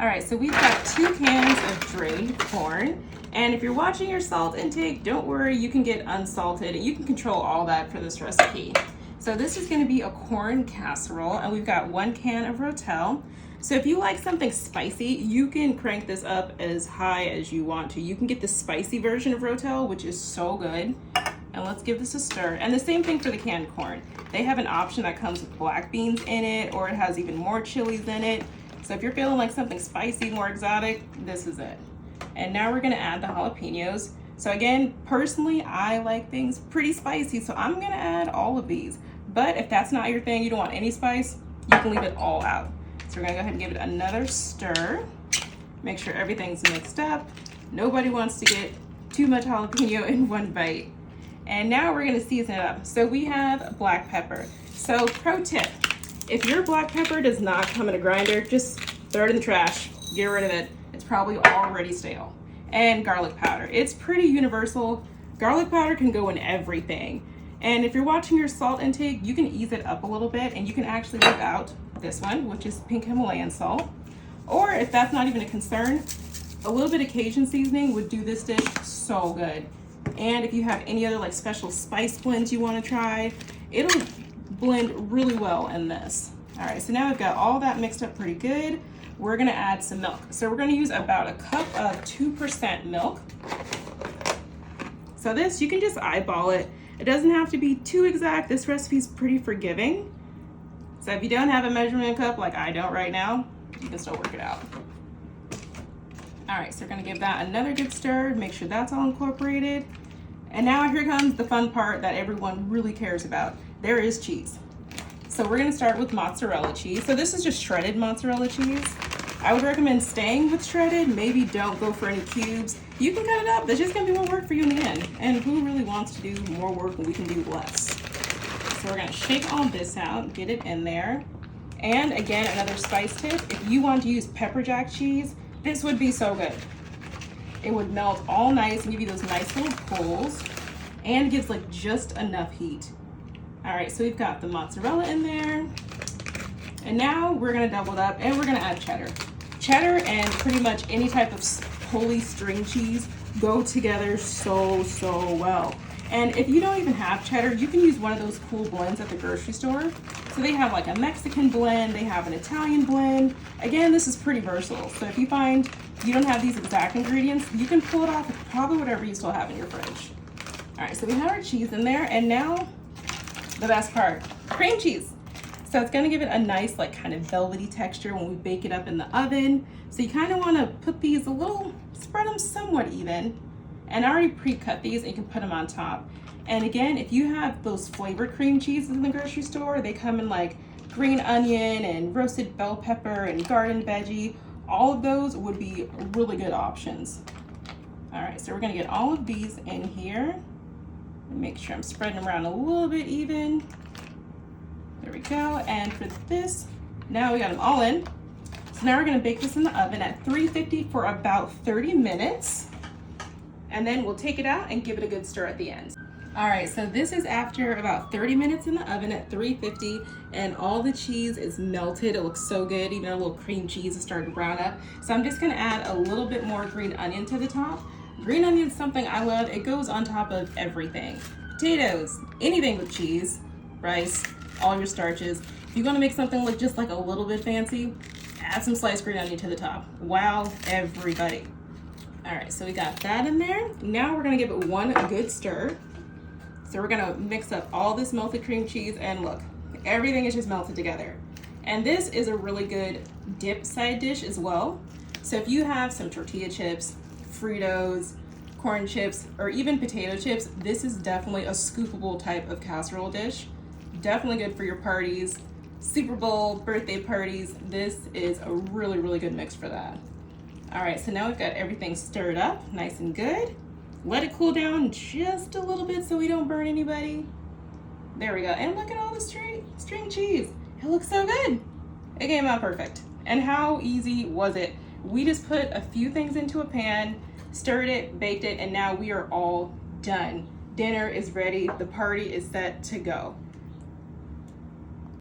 All right, so we've got 2 cans of drained corn. And if you're watching your salt intake, don't worry, you can get unsalted. You can control all that for this recipe. So this is gonna be a corn casserole, and we've got 1 can of Rotel. So if you like something spicy, you can crank this up as high as you want to. You can get the spicy version of Rotel, which is so good. And let's give this a stir. And the same thing for the canned corn. They have an option that comes with black beans in it, or it has even more chilies in it. So if you're feeling like something spicy, more exotic, this is it. And now we're gonna add the jalapenos. So again, personally, I like things pretty spicy, so I'm gonna add all of these. But if that's not your thing, you don't want any spice, you can leave it all out. So we're gonna go ahead and give it another stir. Make sure everything's mixed up. Nobody wants to get too much jalapeno in one bite. And now we're gonna season it up. So we have black pepper. So pro tip, if your black pepper does not come in a grinder, just throw it in the trash, get rid of it. It's probably already stale. And garlic powder, it's pretty universal. Garlic powder can go in everything. And if you're watching your salt intake, you can ease it up a little bit and you can actually leave out this one, which is pink Himalayan salt. Or if that's not even a concern, a little bit of Cajun seasoning would do this dish so good. And if you have any other like special spice blends you want to try, it'll blend really well in this. All right, so now we've got all that mixed up pretty good. We're gonna add some milk. So we're gonna use about a cup of 2% milk. So this, you can just eyeball it. It doesn't have to be too exact. This recipe is pretty forgiving. So if you don't have a measurement cup like I don't right now, you can still work it out. All right, so we're gonna give that another good stir, make sure that's all incorporated. And now here comes the fun part that everyone really cares about. There is cheese. So we're gonna start with mozzarella cheese. So this is just shredded mozzarella cheese. I would recommend staying with shredded. Maybe don't go for any cubes. You can cut it up. There's just gonna be more work for you in the end. And who really wants to do more work when we can do less? So we're gonna shake all this out, get it in there. And again, another spice tip, if you want to use pepper jack cheese, this would be so good. It would melt all nice and give you those nice little pulls and gives like just enough heat. All right, so we've got the mozzarella in there. And now we're gonna double it up and we're gonna add cheddar. Cheddar and pretty much any type of holy string cheese go together so well. And if you don't even have cheddar, you can use one of those cool blends at the grocery store. So they have like a Mexican blend, they have an Italian blend. Again, this is pretty versatile. So if you find you don't have these exact ingredients, you can pull it off with probably whatever you still have in your fridge. All right, so we have our cheese in there, and now the best part, cream cheese. So it's gonna give it a nice like kind of velvety texture when we bake it up in the oven. So you kind of wanna put these a little, spread them somewhat even. And I already pre-cut these and you can put them on top. And again, if you have those flavored cream cheeses in the grocery store, they come in like green onion and roasted bell pepper and garden veggie. All of those would be really good options. All right, so we're gonna get all of these in here. And make sure I'm spreading them around a little bit even. There we go, and for this, now we got them all in. So now we're gonna bake this in the oven at 350 for about 30 minutes. And then we'll take it out and give it a good stir at the end. All right, so this is after about 30 minutes in the oven at 350, and all the cheese is melted. It looks so good, even a little cream cheese is starting to brown up. So I'm just gonna add a little bit more green onion to the top. Green onion is something I love. It goes on top of everything. Potatoes, anything with cheese, rice, all your starches. If you wanna make something look just like a little bit fancy, add some sliced green onion to the top. Wow, everybody. All right, so we got that in there. Now we're gonna give it one good stir. So we're gonna mix up all this melted cream cheese, and look, everything is just melted together. And this is a really good dip side dish as well. So if you have some tortilla chips, Fritos, corn chips, or even potato chips, this is definitely a scoopable type of casserole dish. Definitely good for your parties, Super Bowl, birthday parties. This is a really good mix for that. All right, so now we've got everything stirred up, nice and good. Let it cool down just a little bit so we don't burn anybody. There we go, and look at all the string cheese. It looks so good. It came out perfect. And how easy was it? We just put a few things into a pan, stirred it, baked it, and now we are all done. Dinner is ready, the party is set to go.